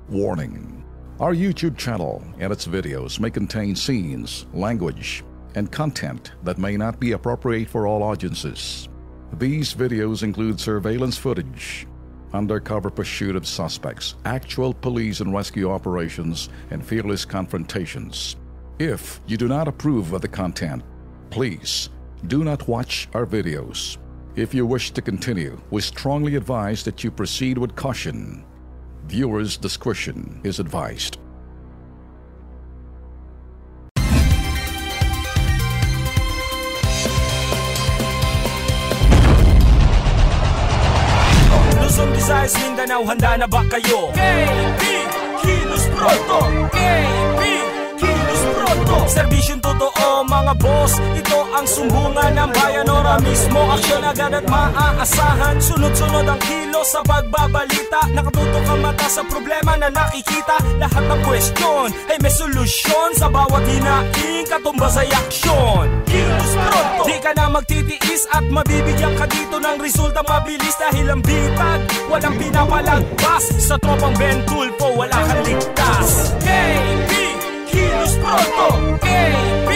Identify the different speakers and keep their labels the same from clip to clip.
Speaker 1: Warning: our YouTube channel and its videos may contain scenes, language, and content that may not be appropriate for all audiences. These videos include surveillance footage, undercover pursuit of suspects, actual police and rescue operations, and fearless confrontations. If you do not approve of the content, please do not watch our videos. If you wish to continue, we strongly advise that you proceed with caution. Viewers' discretion is advised.
Speaker 2: Luzon, Visayas, Mindanao, handa na ba kayo? KB, Kilos Pronto! KB, Kilos Pronto! Serbisyong totoo mga boss, ito ang sumbungan ng bayan. Ora mismo, aksyon agad at maaasahan. Sunod-sunod ang kilos sa pagbabalita. Nakatutok ang mata sa problema na nakikita. Lahat ng question ay may solusyon. Sa bawat hinaing katumbas ay aksyon. Kilos Pronto! Di ka na magtitiis at mabibigyan ka dito ng resulta mabilis. Dahil ang bitag, walang pinapalagpas. Sa tropang Ben Tulfo, wala kang ligtas. KB, Kilos Pronto! KB,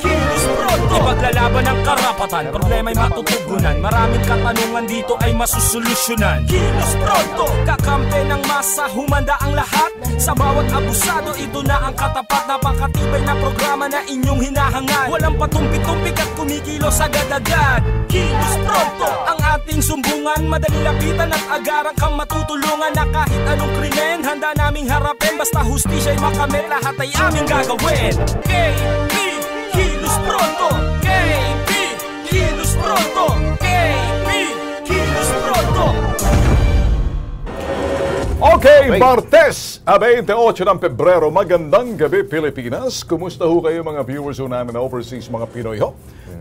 Speaker 2: Kilos Pronto! Ipaglalaban ng karapatan, problema'y matutugunan. Maraming katanungan dito ay masusolusyonan. Kilos Pronto! Kakampi ng masa, humanda ang lahat. Sa bawat abusado, ito na ang katapat. Napakatibay na programa na inyong hinahangad. Walang patumpik-tumpik at kumikilos agad-agad. Kilos Pronto! Ang ating sumbungan, madaling lapitan at agarang kang matutulungan. Na kahit anong krimen, handa naming harapin. Basta hustisya'y makamit, lahat ay aming gagawin. KB, Kilos Pronto! KB, Kilos Pronto! KB, Kilos Pronto!
Speaker 1: Okay, Martes, 28 ng Pebrero. Magandang gabi, Pilipinas. Kumusta ho kayo mga viewers ho namin overseas, mga Pinoy ho?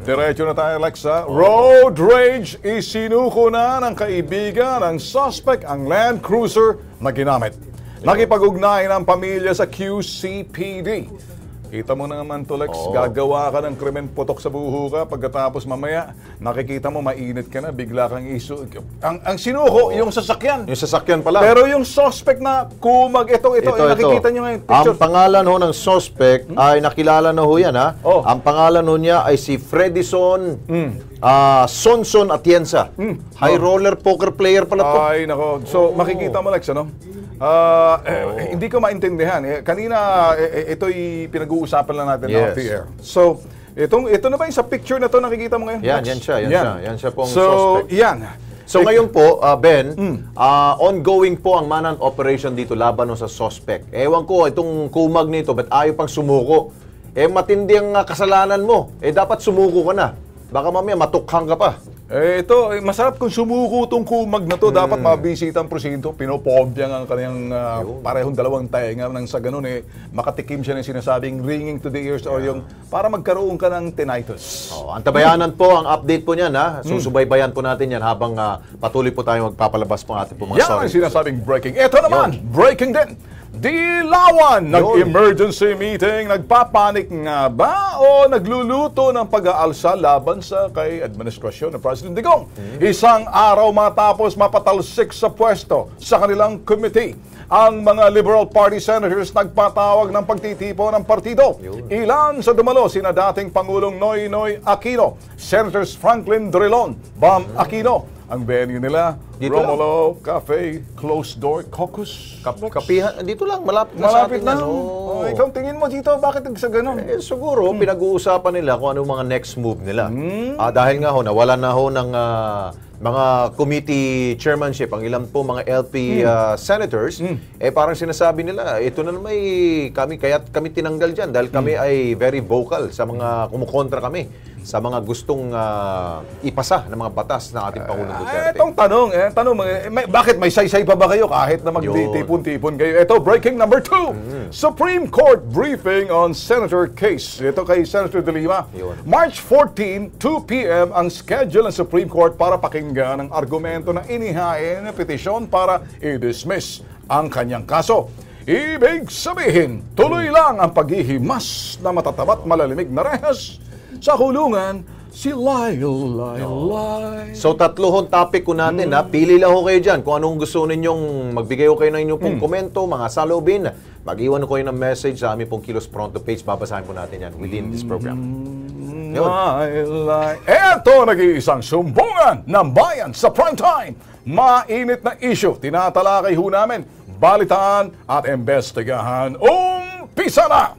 Speaker 1: Diretso na tayo, Alexa. Road rage, isinuko na ng kaibigan ng suspect ang Land Cruiser na ginamit. Nakipag-ugnayan ang pamilya sa QCPD. Kita mo naman to, Lex, gagawa ka ng krimen, putok sa buho ka, pagkatapos mamaya, nakikita mo mainit ka na, bigla kang iso. Ang sinuko, yung sasakyan.
Speaker 3: Yung sasakyan pala.
Speaker 1: Pero yung suspect na kumag, ito, nakikita nyo ngayon picture.
Speaker 3: Ang pangalan ho ng suspect ay nakilala na ho yan, ha? Ang pangalan ho niya ay si Fredison Sonson Atienza. High roller poker player pala to.
Speaker 1: Ay, nako. So, makikita mo, Lex, ano? Hindi ko maintindihan. Kanina, ito'y pinag-uusapan lang natin off the air. So, ito na ba yung sa picture na to nakikita mo ngayon?
Speaker 3: Yan siya pong
Speaker 1: suspect. So,
Speaker 3: ngayon po, Ben, ongoing po ang manhunt operation dito laban sa suspect. Ewan ko, itong kumag nito, ba't ayaw pang sumuko? Matindi ang kasalanan mo. Dapat sumuko ka na. Baka mamaya matukhang ka pa.
Speaker 1: Ito, masarap kung sumuko itong kumag na to. Dapat mabisita ang presinto. Pinopobya ang kanyang parehong dalawang tainga nang sa ganun makatikim siya ng sinasabing ringing to the ears or yung para magkaroon ka ng tinnitus.
Speaker 3: Antabayanan po ang update po niyan, ha? Susubaybayan po natin yan habang patuloy po tayo magpapalabas po ating po mga stories.
Speaker 1: Yan ang sinasabing breaking. Ito naman, breaking din. Dilawan ng emergency meeting. Nagpapanik nga ba o nagluluto ng pag-aalsa laban sa kay administrasyon ng President Digong? Isang araw matapos mapatalsik sa pwesto sa kanilang committee, ang mga Liberal Party senators nagpatawag ng pagtitipo ng partido. Ilan sa dumalo sina dating Pangulong Noynoy Aquino, Senators Franklin Drilon, Bam Aquino. Ang venue nila, dito Romulo Cafe, Closed Door Caucus.
Speaker 3: Kapihan, dito lang, malapit
Speaker 1: sa
Speaker 3: atin.
Speaker 1: Ikaw, tingin mo dito, bakit sa ganun?
Speaker 3: Siguro, pinag-uusapan nila kung anong mga next move nila. Dahil nga ho, nawalan na ho ng mga committee chairmanship, ang ilang po mga LP senators, parang sinasabi nila, ito na naman kami tinanggal dyan dahil kami ay very vocal sa mga kumukontra kami sa mga gustong ipasa ng mga batas ng ating Pangulong Duterte.
Speaker 1: Itong tanong, bakit may saysay pa ba kayo kahit na magtitipon-tipon kayo? Ito, breaking number 2. Supreme Court briefing on Senator case. Ito kay Senator De Lima. March 14, 2 p.m. ang schedule ng Supreme Court para pakinggan ang argumento ng inihain na petisyon para i-dismiss ang kanyang kaso. Ibig sabihin, tuloy lang ang paghihimas na matatabat malalimig na rehas sa kulungan Si Lyle.
Speaker 3: So, tatlohon topic ko natin, ha? Pili lang ho kayo dyan kung anong gusto ninyong magbigay ho kayo ng inyong pong komento, mga salubin. Mag-iwan ko kayo ng message sa aming pong Kilos Pronto page. Babasahin po natin yan within this program.
Speaker 1: Eto, nag-iisang sumbungan ng bayan sa primetime. Mainit na issue. Tinatalakay ho namin. Balitaan at investigahan. Umpisa na!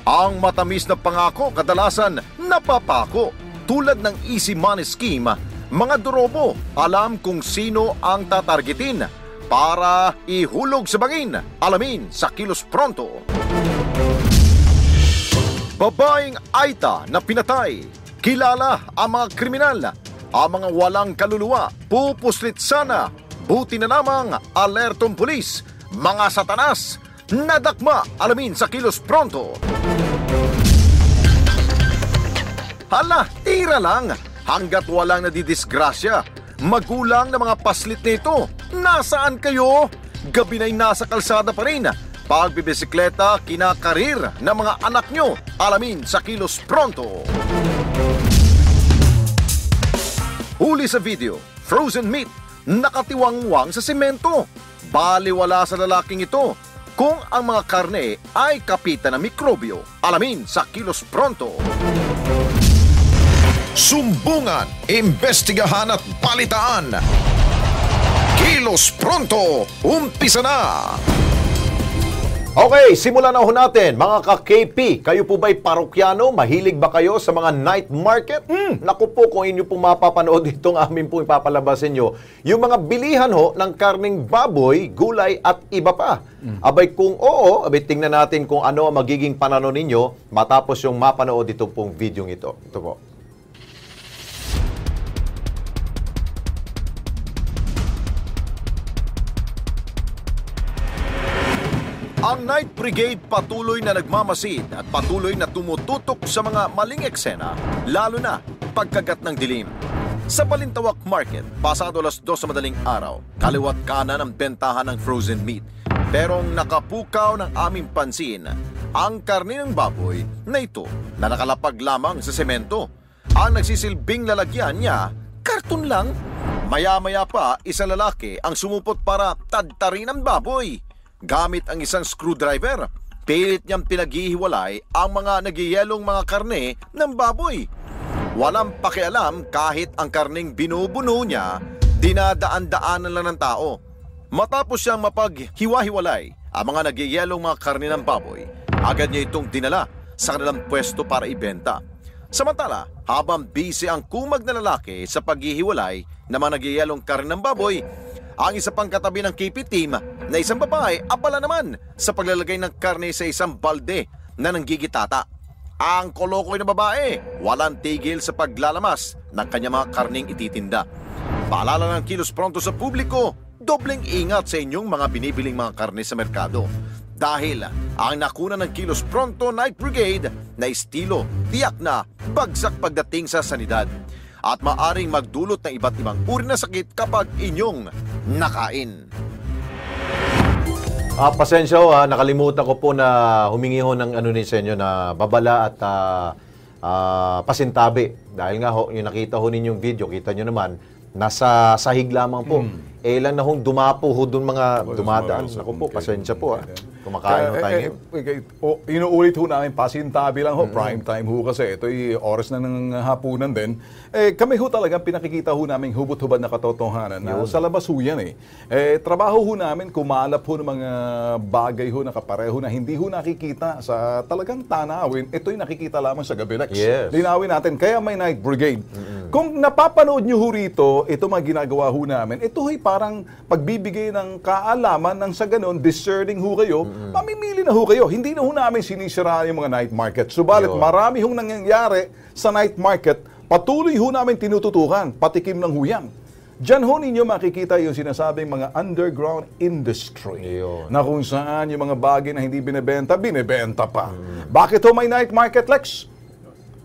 Speaker 3: Ang matamis na pangako kadalasan napapako. Tulad ng easy money scheme, mga durobo alam kung sino ang tatargetin para ihulog sa bangin. Alamin sa Kilos Pronto. Babaeng Aita na pinatay. Kilala ang mga kriminal. Ang mga walang kaluluwa, pupuslit sana. Buti na lamang alertong pulis. Mga satanas, nadakma. Alamin sa Kilos Pronto. Hala, tira lang. Hanggat walang nadidisgrasya. Magulang na mga paslit nito. Nasaan kayo? Gabi na'y nasa kalsada pa rin. Pagbibisikleta, kinakarir ng mga anak nyo. Alamin sa Kilos Pronto. Huli sa video, frozen meat, nakatiwangwang sa semento. Baliwala sa lalaking ito kung ang mga karne ay kapitan ng mikrobyo. Alamin sa Kilos Pronto. Sumbungan, imbestigahan at balitaan. Kilos Pronto, umpisa na! Okay, simulan na ho natin. Mga ka-KP, kayo po ba'y parokyano? Mahilig ba kayo sa mga night market? Naku po, kung inyo pong mapapanood itong amin po ipapalabasin nyo, yung mga bilihan ho ng karning baboy, gulay at iba pa. Abay kung oo, abay tingnan natin kung ano ang magiging pananaw ninyo matapos yung mapanood itong pong video ito. Ito po. Ang Night Brigade patuloy na nagmamasid at patuloy na tumututok sa mga maling eksena, lalo na pagkagat ng dilim. Sa Balintawak Market, pasado alas 2 sa madaling araw, kaliwat kanan ang bentahan ng frozen meat. Pero nakapukaw ng aming pansin ang karne ng baboy na ito na nakalapag lamang sa semento. Ang nagsisilbing lalagyan niya, karton lang. Maya-maya pa, isang lalaki ang sumupot para tadtarin ang baboy. Gamit ang isang screwdriver, pilit niyang pinaghihiwalay ang mga nagyayelong mga karne ng baboy. Walang pakialam kahit ang karneng binubuno niya, dinadaan-daanan lang ng tao. Matapos siyang mapaghiwa-hiwalay ang mga nagyayelong mga karne ng baboy, agad niya itong dinala sa kanilang pwesto para ibenta. Samantala, habang busy ang kumag na lalaki sa paghihiwalay ng mga nagyayelong karne ng baboy, ang isa pang katabi ng KP team na isang babae abala naman sa paglalagay ng karne sa isang balde na nanggigitata. Ang kolokoy na babae, walang tigil sa paglalamas ng kanyang mga karning ititinda. Paalala ng Kilos Pronto sa publiko, dobleng ingat sa inyong mga binibiling mga karne sa merkado. Dahil ang nakuna ng Kilos Pronto Night Brigade na estilo, tiyak na bagsak pagdating sa sanidad. At maaring magdulot ng iba't ibang uri na sakit kapag inyong nakain. Pasensya ho, nakalimutan ko po na humingi ho ng ano sa inyo na babala at pasintabi. Dahil nga ho, yung nakita ho ninyong video, kita nyo naman, nasa sahig lamang po. Ilan na hong dumapo ho doon mga dumadaan. Naku po, pasensya po. Kumakain ho tayo.
Speaker 1: Inuulit ho namin, pasintabi lang ho, prime time ho kasi. Ito'y oras na ng hapunan din. Kami ho talagang pinakikita ho namin hubot-hubad na katotohanan na sa labas ho yan trabaho ho namin, kumalap ho ng mga bagay ho na kapareho na hindi ho nakikita sa talagang tanawin. Ito'y nakikita lamang sa gabi.
Speaker 3: Yes.
Speaker 1: Linawin natin, kaya may Night Brigade. Kung napapanood nyo ho rito, ito mga ginagawa ho namin, ito ho'y parang pagbibigay ng kaalaman ng sa ganon, discerning ho kayo, mamimili na ho kayo. Hindi na ho namin sinisiraan yung mga night market. Subalit, marami hong nangyayari sa night market, patuloy ho namin tinututukan, patikim ng huyang. Diyan ho ninyo makikita yung sinasabing mga underground industry. Na kung saan yung mga bagay na hindi binibenta, binibenta pa. Bakit ho may night market, Lex?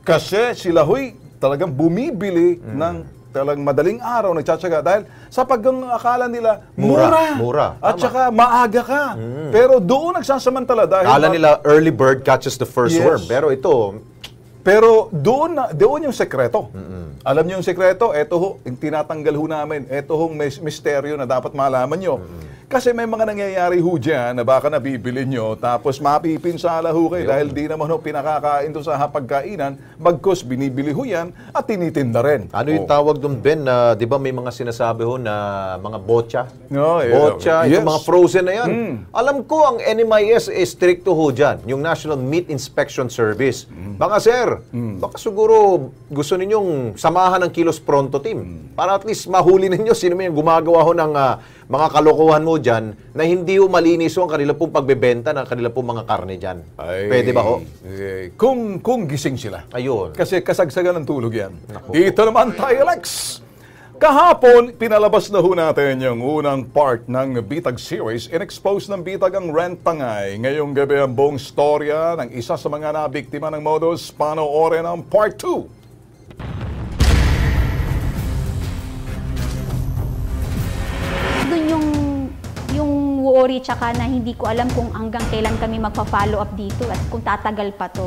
Speaker 1: Kasi sila ho'y talagang bumibili ng talagang madaling araw, nagtsatsaga dahil sa pag-akala nila, mura. At saka maaga ka. Pero doon nagsasamantala dahil...
Speaker 3: Akala nila early bird catches the first worm. Pero ito,
Speaker 1: Pero doon yung sekreto. Alam niyo yung sekreto? Ito ho, yung tinatanggal ho namin. Ito hong misteryo na dapat malaman nyo. Kasi may mga nangyayari ho dyan na baka nabibili nyo, tapos mapipinsala ho kayo dahil di naman ho pinakakain doon sa hapagkainan, bagkus binibili ho yan at tinitinda rin.
Speaker 3: Ano yung tawag doon, Ben? Di ba may mga sinasabi ho na mga bocha?
Speaker 1: No,
Speaker 3: Bocha,
Speaker 1: yes.
Speaker 3: yung mga frozen na yan. Alam ko, ang NMIS is stricto ho dyan, yung National Meat Inspection Service. Baka sir, baka siguro gusto ninyong samahan ng Kilos Pronto team para at least mahuli ninyo sino may gumagawa ho ng mga kalokohan mo dyan na hindi ho malinis ho ang kanila pong pagbebenta ng kanila pong mga karne dyan. Pwede ba ho?
Speaker 1: Kung gising sila.
Speaker 3: Ayun.
Speaker 1: Kasi kasagsagan ng tulog yan. Dito naman tayo, Lex. Kahapon, pinalabas na ho natin yung unang part ng Bitag series. In-expose ng Bitag ang Rentangay. Ngayong gabi ang buong storya ng isa sa mga nabiktima ng modus. Panoorin ang part 2.
Speaker 4: Doon yung worry tsaka na hindi ko alam kung hanggang kailan kami magpa-follow up dito at kung tatagal pa to.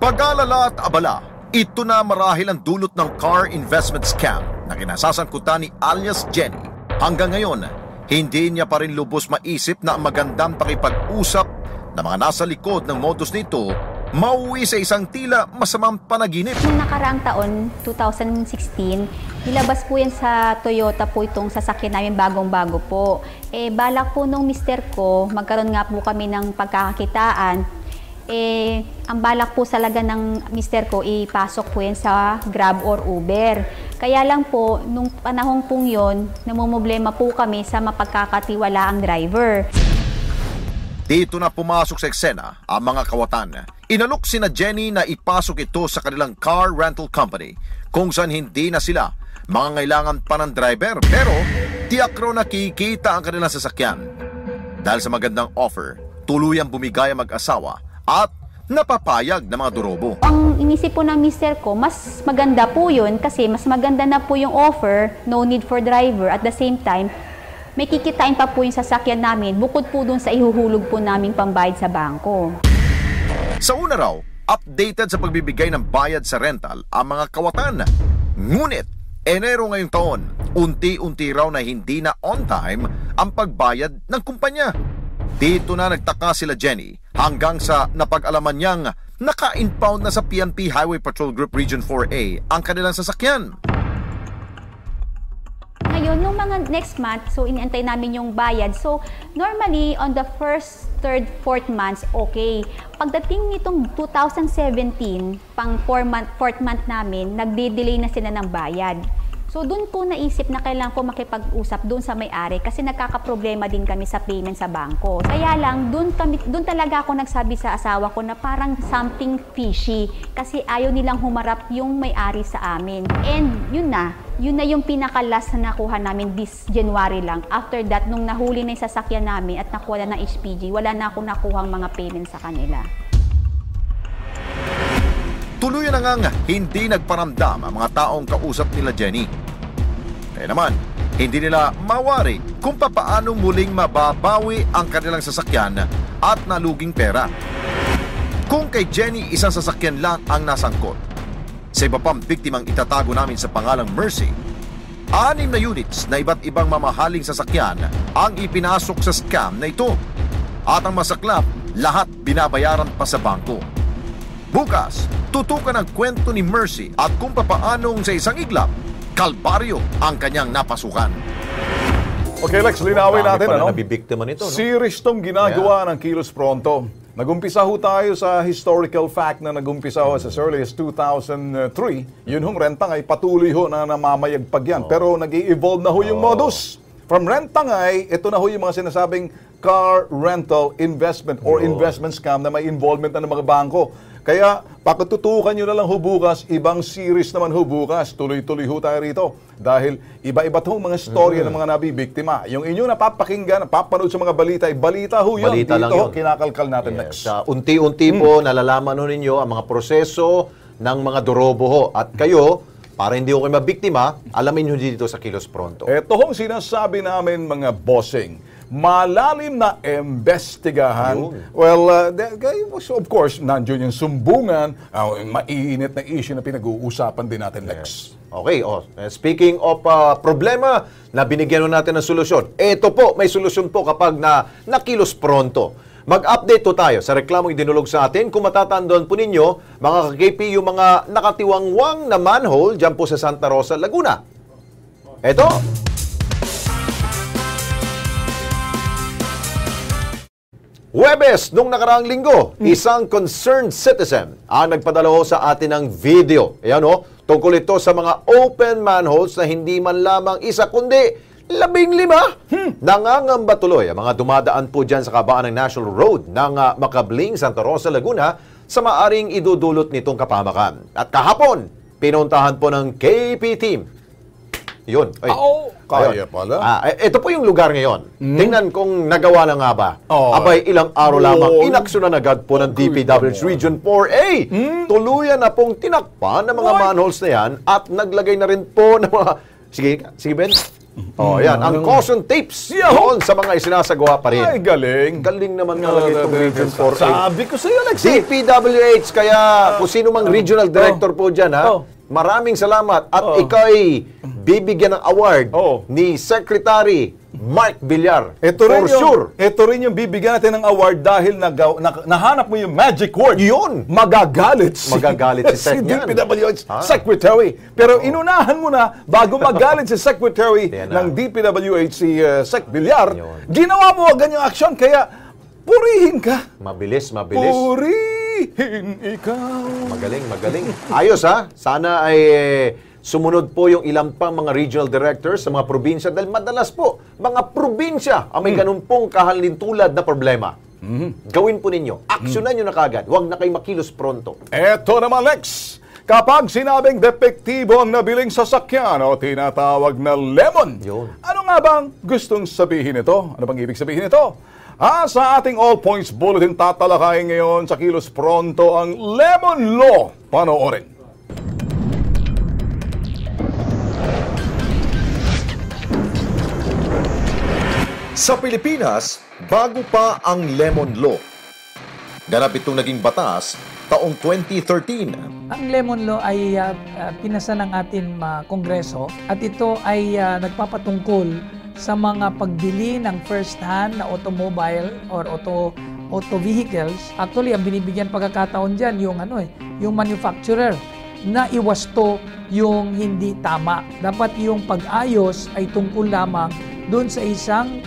Speaker 5: Pag-alala at abala, ito na marahil ang dulot ng car investment scam na kinasasangkutan ni alias Jenny. Hanggang ngayon, hindi niya pa rin lubos maisip na ang magandang pakipag-usap na mga nasa likod ng modus nito mauwi sa isang tila masamang panaginip.
Speaker 4: Noong nakaraang taon, 2016, nilabas po yan sa Toyota po itong sasakyan namin bagong-bago po. Balak po nung mister ko, magkaroon nga po kami ng pagkakakitaan. Ang balak po talaga ng mister ko, ipasok po yan sa Grab or Uber. Kaya lang po, nung panahong pong yun, namumblema po kami sa mapagkakatiwala ang driver.
Speaker 5: Dito na pumasok sa eksena ang mga kawatan. Inalok sina Jenny na ipasok ito sa kanilang car rental company kung saan hindi na sila mangangailangan pa ng driver pero tiyak raw nakikita ang kanilang sasakyan. Dahil sa magandang offer, tuluyang bumigay ang mag-asawa at napapayag ng mga durobo.
Speaker 4: Ang inisip po ng mister ko, mas maganda po yun kasi mas maganda na po yung offer, no need for driver. At the same time, may kikitain pa po yung sasakyan namin bukod po dun sa ihuhulog po naming pambayad sa bangko.
Speaker 5: Sa una raw, updated sa pagbibigay ng bayad sa rental ang mga kawatan. Ngunit, Enero ngayong taon, unti-unti raw na hindi na on time ang pagbayad ng kumpanya. Dito na nagtaka sila Jenny hanggang sa napag-alaman niyang naka-impound na sa PNP Highway Patrol Group Region 4A ang kanilang sasakyan.
Speaker 4: Ngayon, nung mga next month, so iniantay namin yung bayad. So, normally, on the first, third, fourth months, okay. Pagdating nitong 2017, pang fourth month namin, nagde-delay na sila ng bayad. So, doon ko naisip na kailangan ko makipag-usap doon sa may-ari kasi nagkakaproblema din kami sa payment sa bangko. Kaya lang, doon talaga ako nagsabi sa asawa ko na parang something fishy kasi ayaw nilang humarap yung may-ari sa amin. And yun na yung pinaka-last na nakuha namin this January lang. After that, nung nahuli na yung sasakyan namin at nakuha na ng HPG, wala na akong nakuhang mga payment sa kanila.
Speaker 5: Tuluyan na ngang hindi nagparamdam ang mga taong kausap nila Jenny. Kaya naman, hindi nila mawari kung papaano muling mababawi ang kanilang sasakyan at naluging pera. Kung kay Jenny isang sasakyan lang ang nasangkot, sa iba pang biktimang itatago namin sa pangalang Mercy, 6 na units na iba't ibang mamahaling sasakyan ang ipinasok sa scam na ito. At ang masaklap, lahat binabayaran pa sa bangko. Bukas, tutukan ang kwento ni Mercy at kung papaanong sa isang iglap, kalbaryo ang kanyang napasukan.
Speaker 1: Okay, Lex, linawin natin, ano?
Speaker 3: Nabibiktima nito, no?
Speaker 1: Series tong ginagawa ng Kilos Pronto. Nagumpisa ho tayo sa historical fact na nagumpisa ho as early as 2003. Yun hong Rentangay, patuloy ho na namamayagpag yan. Pero nag-i-evolve na ho yung modus. From Rentangay, ito na ho yung mga sinasabing car rental investment or investment scam na may involvement na ng mga bangko. Kaya, pakatutukan nyo na lang ho bukas, ibang series naman ho bukas. Tuloy-tuloy ho tayo rito. Dahil iba-iba itong mga storya ng mga nabibiktima. Yung inyo napapakinggan, napapanood sa mga balita, balita ho yun.
Speaker 3: Balita
Speaker 1: dito
Speaker 3: lang yun.
Speaker 1: Kinakalkal natin next.
Speaker 3: Unti-unti po nalalaman ho ninyo ang mga proseso ng mga durobo ho. At kayo, para hindi ko kayo mabiktima, alamin nyo dito sa Kilos Pronto.
Speaker 1: Ito hong sinasabi namin mga bossing. malalim na investigahan. Well, of course, nandiyon yung sumbungan, maiinit na issue na pinag-uusapan din natin, Lex.
Speaker 3: Okay, speaking of problema na binigyan natin ng solusyon, ito po, may solusyon po kapag nakilos pronto. Mag-update to tayo sa reklamong idinulog sa atin. Kung matatandaan po ninyo, mga ka-KP, yung mga nakatiwangwang na manhole dyan po sa Santa Rosa, Laguna. Ito. Huwebes, nung nakaraang linggo, isang concerned citizen ang nagpadala sa atin ng video. Ayan tungkol ito sa mga open manholes na hindi man lamang isa kundi 15. Nangangamba tuloy ang mga dumadaan po dyan sa kabaan ng National Road ng Makabling, Santa Rosa, Laguna sa maaring idudulot nitong kapamakan. At kahapon, pinuntahan po ng KP team. Yun.
Speaker 1: Kaya pala.
Speaker 3: Ito po yung lugar ngayon. Tingnan kung nagawa na nga ba. Abay, ilang araw lamang, inaksyonan agad po ng DPWH Region 4A. Tuluyan na pong tinakpan ng mga manholes na yan at naglagay na rin po ng mga... Sige Ben. Yan. Ang caution tapes doon sa mga isinasagawa pa rin.
Speaker 1: Ay, galing.
Speaker 3: Galing naman talaga itong Region 4A.
Speaker 1: Sabi ko sa'yo, Lex.
Speaker 3: DPWH, kaya kung sino mang regional director po dyan, maraming salamat. At ikaw ay bibigyan ng award ni Secretary Mark Villar.
Speaker 1: Ito rin yung bibigyan natin ng award dahil nahanap mo yung magic word.
Speaker 3: Yun.
Speaker 1: Magagalit si
Speaker 3: Sec niyan.
Speaker 1: DPWH Secretary. Pero inunahan mo na, bago magalit si Secretary ng DPWH si Sec Villar, ginawa mo ganyang aksyon, kaya purihin ka.
Speaker 3: Mabilis.
Speaker 1: Purihin ikaw.
Speaker 3: Magaling. Ayos Sana ay sumunod po yung ilang pang mga regional directors sa mga probinsya dahil madalas po, mga probinsya ang may ganun pong kahalintulad na problema. Gawin po ninyo. Aksyonan nyo na kagad. Huwag na kayo makilos pronto.
Speaker 1: Eto naman, Lex. Kapag sinabing depektibo ang nabiling sasakyan o tinatawag na lemon, ano nga bang gustong sabihin ito? Ano bang ibig sabihin ito? Sa ating All Points Bulletin, tatalakayin ngayon sa Kilos Pronto ang Lemon Law. Panoorin.
Speaker 5: Sa Pilipinas, bago pa ang Lemon Law. Ganap itong naging batas taong 2013.
Speaker 6: Ang Lemon Law ay pinasa ng ating Kongreso at ito ay nagpapatungkol sa mga pagbili ng first-hand na automobile or auto vehicles. Actually, ang binibigyan pagkakataon dyan yung manufacturer na iwasto yung hindi tama. Dapat yung pag-ayos ay tungkol lamang doon sa isang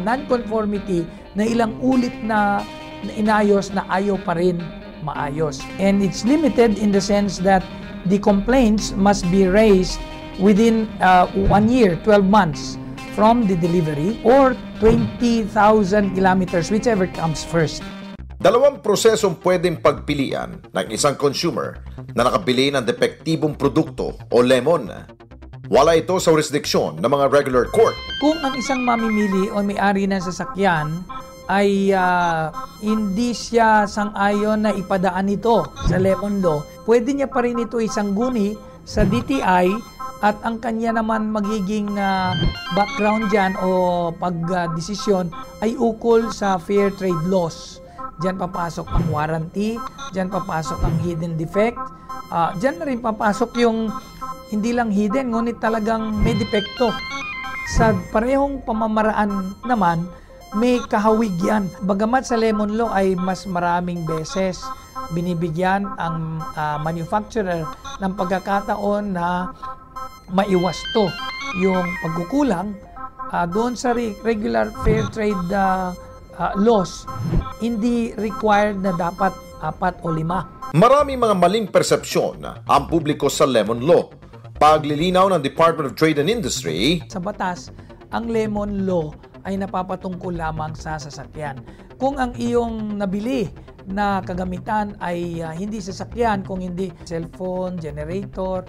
Speaker 6: non-conformity na ilang ulit na inayos na ayaw pa rin maayos. And it's limited in the sense that the complaints must be raised within 1 year, 12 months from the delivery or 20,000 kilometers, whichever comes first.
Speaker 5: Dalawang prosesong pwedeng pagpilian ng isang consumer na nakabili ng depektibong produkto o lemon. Wala ito sa jurisdiksyon ng mga regular court.
Speaker 6: Kung ang isang mamimili o may-ari ng sasakyan ay hindi siya sang-ayon na ipadaan ito sa Lemon Law, pwede niya pa rin ito isangguni sa DTI at ang kanya naman magiging background dyan o pagdesisyon ay ukol sa fair trade laws. Diyan papasok ang warranty, diyan papasok ang hidden defect, diyan na rin papasok yung hindi lang hidden, ngunit talagang may depekto. Sa parehong pamamaraan naman, may kahawig yan. Bagamat sa Lemon Law ay mas maraming beses binibigyan ang manufacturer ng pagkakataon na maiwasto yung pagkukulang doon sa regular fair trade laws, hindi required na dapat 4 o 5.
Speaker 5: Maraming mga maling persepsyon ang publiko sa Lemon Law. Paglilinaw ng Department of Trade and Industry,
Speaker 6: sa batas, ang Lemon Law ay napapatungkol lamang sa sasakyan. Kung ang iyong nabili na kagamitan ay hindi sasakyan, kung hindi cellphone, generator,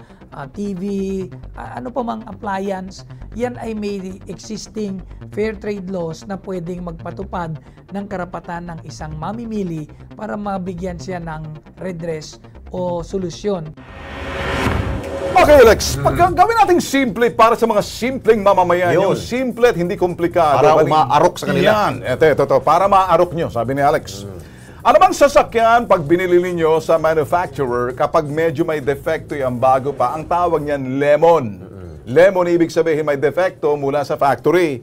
Speaker 6: TV, ano pa mang appliance, yan ay may existing fair trade laws na pwedeng magpatupad ng karapatan ng isang mamimili para mabigyan siya ng redress o solusyon.
Speaker 1: Okay, Lex. Gawin natin simple para sa mga simpleng mamamayan.
Speaker 3: Yun.
Speaker 1: Yung simple at hindi komplikado.
Speaker 3: Para
Speaker 1: Bali-
Speaker 3: umaarok sa kanila.
Speaker 1: Yan. Ito. Para maarok nyo, sabi ni Alex. Ano bang sasakyan pag binili ninyo sa manufacturer kapag medyo may defecto yung bago pa, ang tawag niyan lemon. Lemon, ibig sabihin may defecto mula sa factory.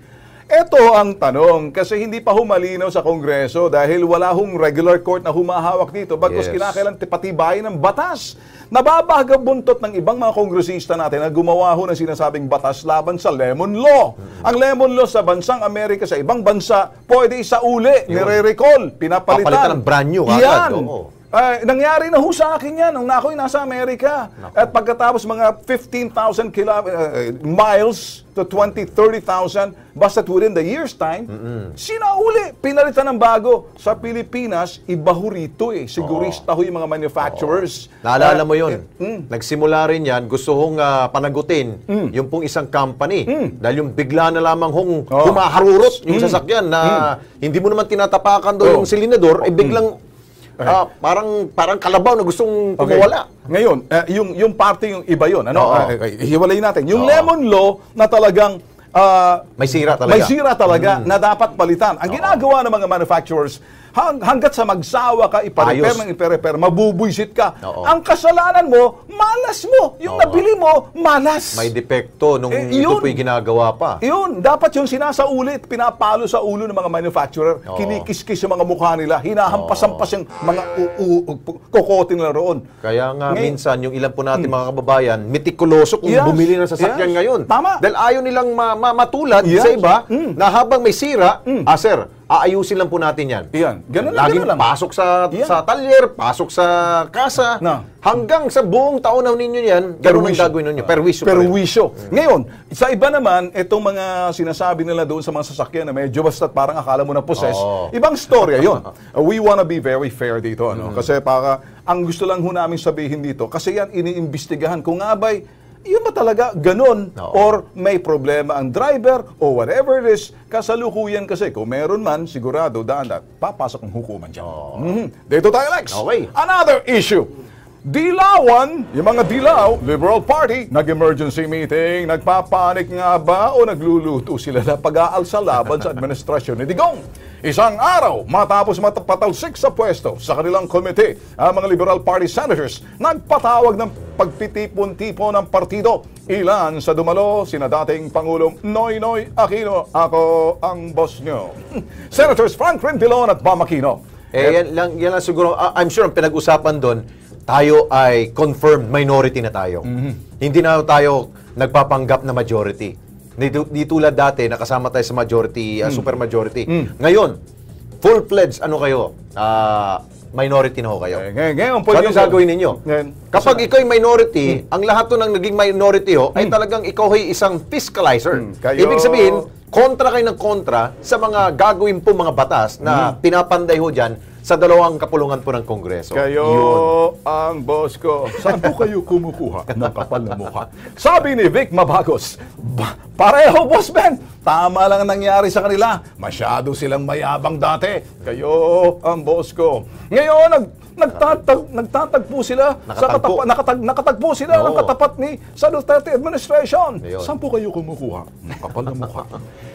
Speaker 1: Ito ang tanong kasi hindi pa humalinaw sa Kongreso dahil wala hong regular court na humahawak dito bagkus
Speaker 3: Yes.
Speaker 1: kinakailan patibayin ng batas. Nababagabuntot ng ibang mga kongresista natin na gumawa ho ng sinasabing batas laban sa lemon law. Ang lemon law sa bansang Amerika, sa ibang bansa, pwede isauli, nire-recall, pinapalitan.
Speaker 3: Papalitan ng brand new,
Speaker 1: Yan.
Speaker 3: agad, oo.
Speaker 1: Nangyari na ho sa akin yan nung ako'y nasa Amerika. At pagkatapos mga 15,000 miles to 20, 30,000, basta within the year's time, sinauli, pinalitan ng bago. Sa Pilipinas, iba ho rito eh. Sigurista ho yung mga manufacturers.
Speaker 3: Naalala mo yun? Nagsimula rin yan, gusto hong panagutin yung pong isang company. Dahil yung bigla na lamang hong humaharurot yung sasakyan na hindi mo naman tinatapakan doon yung silinador, biglang parang kalabaw na gustong kumawala.
Speaker 1: Ngayon, yung parte yung iba yun. Ano?
Speaker 3: Oo.
Speaker 1: Hiwalayin natin. Yung lemon law na talagang
Speaker 3: May sira talaga.
Speaker 1: may sira talaga na dapat palitan. Ang ginagawa ng mga manufacturers, hanggat sa magsawa ka, ipa-repair
Speaker 3: Ayos.
Speaker 1: ng ipa-repair, mabubuisit ka.
Speaker 3: Oo.
Speaker 1: Ang kasalanan mo, malas mo. Yung nabili mo, malas.
Speaker 3: May depekto nung ito
Speaker 1: yun.
Speaker 3: po'y ginagawa pa.
Speaker 1: Yun, dapat yung sinasaulit, pinapalo sa ulo ng mga manufacturer, kinikis-kis yung mga mukha nila, hinahampas-hampas yung mga kokote nila roon.
Speaker 3: Kaya nga
Speaker 1: Ngayon-
Speaker 3: minsan yung ilan po natin mga kababayan, mitikuloso kung
Speaker 1: Yes,
Speaker 3: bumili ng sasakyan
Speaker 1: yes.
Speaker 3: ngayon.
Speaker 1: Tama.
Speaker 3: Dahil ayaw nilang matulad
Speaker 1: Yes.
Speaker 3: sa iba na habang may sira, sir, aayusin lang po natin yan.
Speaker 1: Yan. Ganun lang,
Speaker 3: Laging
Speaker 1: ganun lang.
Speaker 3: pasok sa
Speaker 1: Yan.
Speaker 3: sa talyer, pasok sa kasa,
Speaker 1: Na.
Speaker 3: hanggang sa buong taon na ninyo yan, ganun ang gagawin ninyo. Perwisyo pa rin.
Speaker 1: Perwisyo. Ngayon, sa iba naman, itong mga sinasabi nila doon sa mga sasakyan na medyo basta't parang akala mo na possess, ibang storya yon. We wanna be very fair dito. Ano? Kasi para, ang gusto lang ho namin sabihin dito, kasi yan iniimbestigahan kung nga ba'y yun ba talaga ganun or may problema ang driver o whatever it is, kasalukuyan kasi kung meron man, sigurado daan at papasok ang hukuman dyan. Dito tayo, Lex.
Speaker 3: Okay.
Speaker 1: Another issue. Dilawan, yung mga dilaw, Liberal Party, nag-emergency meeting, nagpapanik nga ba o nagluluto sila na pag-aalsa laban sa administrasyon ni Digong? Isang araw matapos patalsik sa pwesto sa kanilang komite, ang mga Liberal Party senators nagpatawag ng pagtitipon-tipon ng partido. Ilan sa dumalo, sina dating Pangulong Noynoy Aquino, ako ang boss nyo. Senators Franklin Dillon at Bam Aquino.
Speaker 3: Yan lang siguro, I'm sure ang pinag-usapan doon, tayo ay confirmed minority na tayo. Hindi na tayo nagpapanggap na majority. Di tulad dati, nakasama tayo sa majority, super majority. Ngayon, full-fledged, ano kayo? Minority na ho kayo.
Speaker 1: Ngayon,
Speaker 3: So, anong gagawin ninyo?
Speaker 1: Ngayon,
Speaker 3: Kapag ikaw ay minority, ang lahat to ng naging minority ho, ay talagang ikaw ay isang fiscalizer.
Speaker 1: Kayo-
Speaker 3: Ibig sabihin, kontra kayo ng kontra sa mga gagawin po mga batas na pinapanday ho dyan sa dalawang kapulungan po ng Kongreso.
Speaker 1: Kayo ang boss ko. Saan po kayo kumukuha ng kapal na mukha? Sabi ni Vic Mabagos, pareho, Boss Ben. Tama lang ang nangyari sa kanila. Masyado silang mayabang dati. Kayo ang boss ko. Ngayon, nagtatagpo sila
Speaker 3: Nakatagpo.
Speaker 1: nakatagpo sila ng
Speaker 3: Oo.
Speaker 1: katapat ni sa Duterte administration.
Speaker 3: Ayun.
Speaker 1: Saan po kayo kumukuha ng kapal na mukha?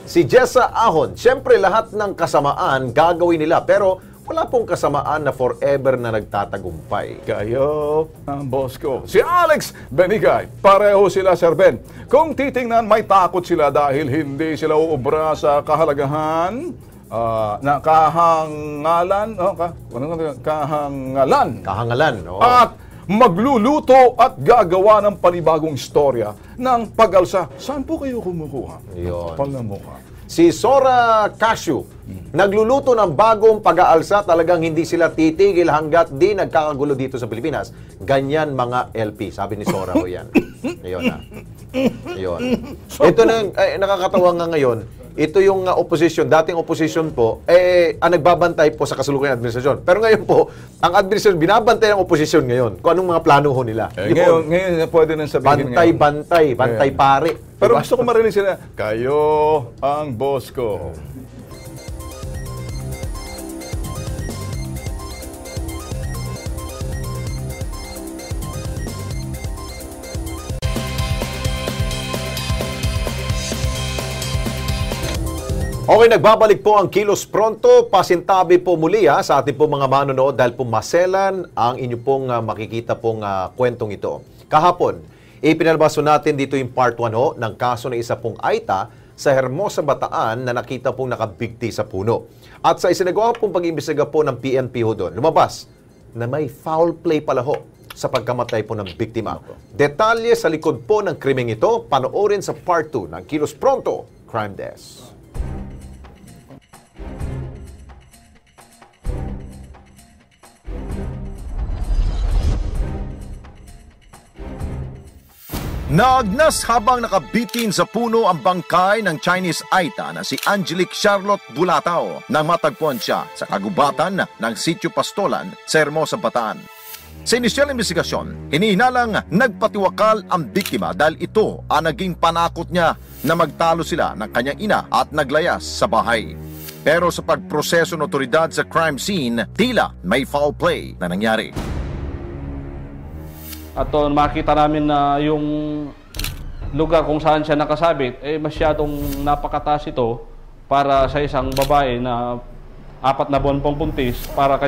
Speaker 3: Si Jessa Ahon, siyempre lahat ng kasamaan gagawin nila, pero wala pong kasamaan na forever na nagtatagumpay.
Speaker 1: Kayo ang boss ko. Si Alex Benigay, pareho sila, Sir Ben. Kung titingnan, may takot sila dahil hindi sila uubra sa kahalagahan na kahangalan.
Speaker 3: Kahangalan. Oo.
Speaker 1: At magluluto at gagawa ng panibagong istorya ng pag-alsa. Saan po kayo kumukuha?
Speaker 3: Yun.
Speaker 1: Kapal na mukha.
Speaker 3: Si Sora Casio, nagluluto ng bagong pag-aalsa, talagang hindi sila titigil hanggat di nagkakagulo dito sa Pilipinas. Ganyan mga LP, sabi ni Sora ho yan. Ayun na. Ayun. Ito na, nakakatawa nga ngayon, ito yung opposition, dating opposition po, ang nagbabantay po sa kasalukuyang administrasyon. Pero ngayon po, ang administrasyon, binabantay ang opposition ngayon kung anong mga plano ho nila. Yun.
Speaker 1: Ngayon, pwede nang sabihin
Speaker 3: Bantay pare.
Speaker 1: Pero
Speaker 3: Diba?
Speaker 1: gusto ko marinig sila, kayo ang boss ko.
Speaker 3: Okay, nagbabalik po ang Kilos Pronto. Pasintabi po muli sa ating po mga manonood dahil po maselan ang inyo pong makikita pong kwentong ito. Kahapon, ipinalabas natin dito yung part 1 ng kaso ng isa pong Aita sa Hermosa, Bataan na nakita pong nakabigti sa puno. At sa isinagawa pong pag-imbestiga po ng PNP doon, lumabas na may foul play pala sa pagkamatay po ng biktima. Detalye sa likod po ng krimeng ito, panoorin sa part 2 ng Kilos Pronto Crime Desk.
Speaker 5: Naagnas habang nakabitin sa puno ang bangkay ng Chinese Aita na si Angelique Charlotte Bulatao nang matagpuan siya sa kagubatan ng Sitio Pastolan sa Hermosa, Bataan. Sa inisyal investigasyon, hinihinalang nagpatiwakal ang biktima dahil ito ang naging panakot niya na magtalo sila ng kanyang ina at naglayas sa bahay. Pero sa pagproseso ng otoridad sa crime scene, tila may foul play na nangyari.
Speaker 7: At makita namin na yung lugar kung saan siya nakasabit, masyadong napakataas ito para sa isang babae na 4 na buwan pang buntis para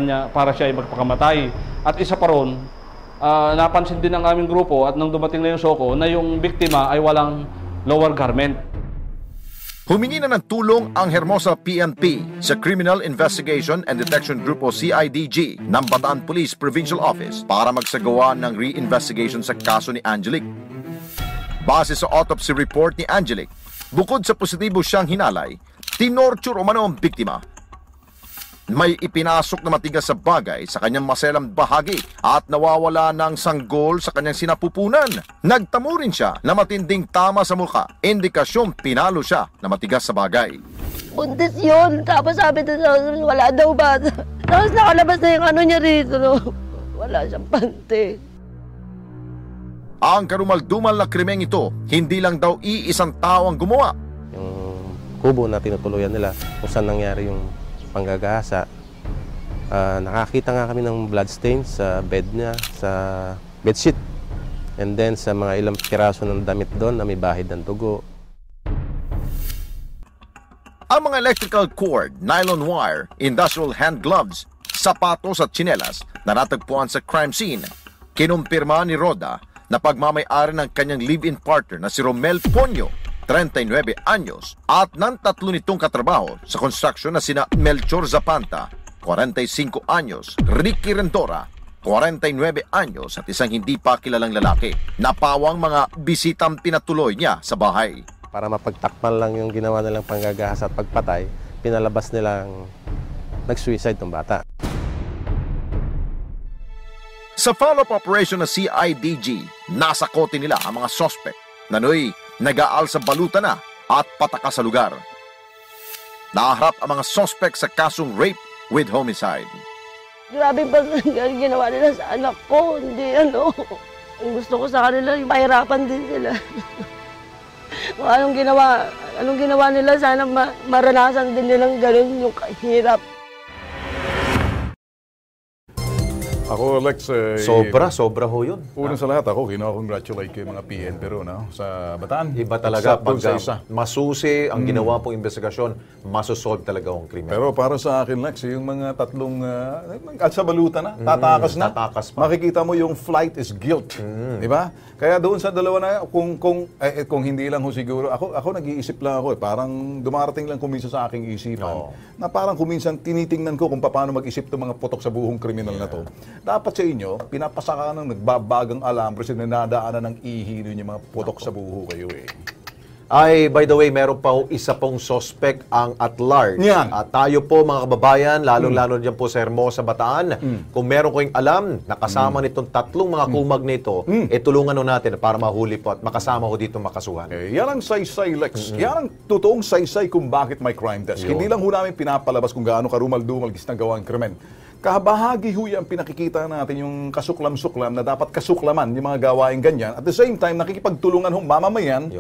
Speaker 7: siya ay magpakamatay. At isa pa ron, napansin din ng aming grupo at nang dumating na yung soko na yung biktima ay walang lower garment.
Speaker 5: Humingi na ng tulong ang Hermosa PNP sa Criminal Investigation and Detection Group o CIDG ng Bataan Police Provincial Office para magsagawa ng re-investigation sa kaso ni Angelique. Base sa autopsy report ni Angelique, bukod sa positibo siyang hinalay, tinorture umano ang biktima. May ipinasok na matigas sa bagay sa kanyang maselang bahagi at nawawala ng sanggol sa kanyang sinapupunan. Nagtamo rin siya na matinding tama sa mukha. Indikasyon pinalo siya na matigas sa bagay.
Speaker 8: Buntis yun. Tapos sabi doon, wala daw ba? Tapos nakalabas na yung ano niya rito. No? Wala siyang pante.
Speaker 5: Ang karumal-dumal na krimeng ito, hindi lang daw iisang tao ang gumawa.
Speaker 9: Yung kubo na tinutuluyan nila kung saan nangyari yung panggagahasa. Nakakita nga kami ng bloodstains sa bed niya, sa bedsheet. And then sa mga ilang piraso ng damit doon na may bahid ng dugo.
Speaker 5: Ang mga electrical cord, nylon wire, industrial hand gloves, sapatos at tsinelas na natagpuan sa crime scene, kinumpirma ni Roda na pagmamay-ari ng kanyang live-in partner na si Romel Ponyo, 39 anyos, at ng 3 nitong katrabaho sa construction na sina Melchor Zapanta, 45 anyos, Ricky Rendora, 49 anyos, at isang hindi pa kilalang lalaki. Napawang mga bisitang pinatuloy niya sa bahay.
Speaker 9: Para mapagtakpan lang yung ginawa nilang panggagahas at pagpatay, pinalabas nilang nag-suicide ng bata.
Speaker 5: Sa follow-up operation ng CIDG, nasakote nila ang mga suspect na nag-aal sa baluta na at pataka sa lugar. Naharap ang mga suspect sa kasong rape with homicide.
Speaker 8: Grabe pa ginawa nila sa anak ko. Hindi ano. Ang gusto ko sa kanila, yung pahirapan din sila. Kung anong ginawa nila, sana maranasan din nilang ganun yung kahirap.
Speaker 1: Ako, Lex,
Speaker 3: Sobra ho yun.
Speaker 1: unang sa lahat ako, kino-congratulate ko yung mga PN pero sa Bataan.
Speaker 3: Iba talaga
Speaker 1: Except dun
Speaker 3: pag
Speaker 1: sa isa.
Speaker 3: masusi ang ginawa pong investigasyon, masosolve talaga ang krimen.
Speaker 1: Pero para sa akin, Lex, yung mga tatlong at sa baluta na, tatakas na.
Speaker 3: Tatakas pa.
Speaker 1: Makikita mo yung flight is guilt. Di ba? Kaya doon sa dalawa na, kung hindi lang ho siguro, ako nag-iisip lang ako parang dumarating lang kuminsan sa aking isipan. Na parang kuminsan tinitingnan ko kung paano mag-isip itong mga putok sa buhong kriminal na to. Dapat sa inyo, pinapasaka ng nagbabagang alambre sa nadaanan ng ihi yung mga putok sa buho kayo
Speaker 3: Ay, by the way, meron pa isa pong suspect ang at large.
Speaker 1: Yan.
Speaker 3: At tayo po mga kababayan, lalong-lalo dyan po sa Hermosa, Bataan, kung meron kayong alam na kasama nitong tatlong mga kumag nito, tulungan ho natin para mahuli po at makasama ho dito makasuhan.
Speaker 1: Yan ang saysay, Lex. Yan ang totoong saysay kung bakit may crime desk. Hindi lang ho namin pinapalabas kung gaano karumal-dumal ginagawa ang krimen. Kabahagi ho yan pinakikita natin yung kasuklam-suklam na dapat kasuklaman yung mga gawain ganyan. At the same time, nakikipagtulungan ho mamamayan,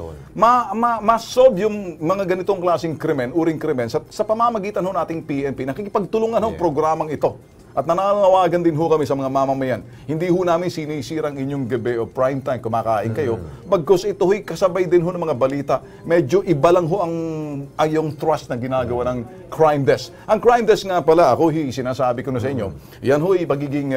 Speaker 1: ma-solve yung mga ganitong klaseng krimen, uring krimen, sa pamamagitan ho nating PNP, nakikipagtulungan ho programang ito. At nananawagan din ho kami sa mga mamamayan. Hindi ho namin sinisirang inyong gabi o prime time, kumakain kayo. Bagkus ito ho'y kasabay din ho ng mga balita. Medyo iba lang ho yung trust na ginagawa ng crime desk. Ang crime desk nga pala, ako sinasabi ko na sa inyo, yan ho'y magiging...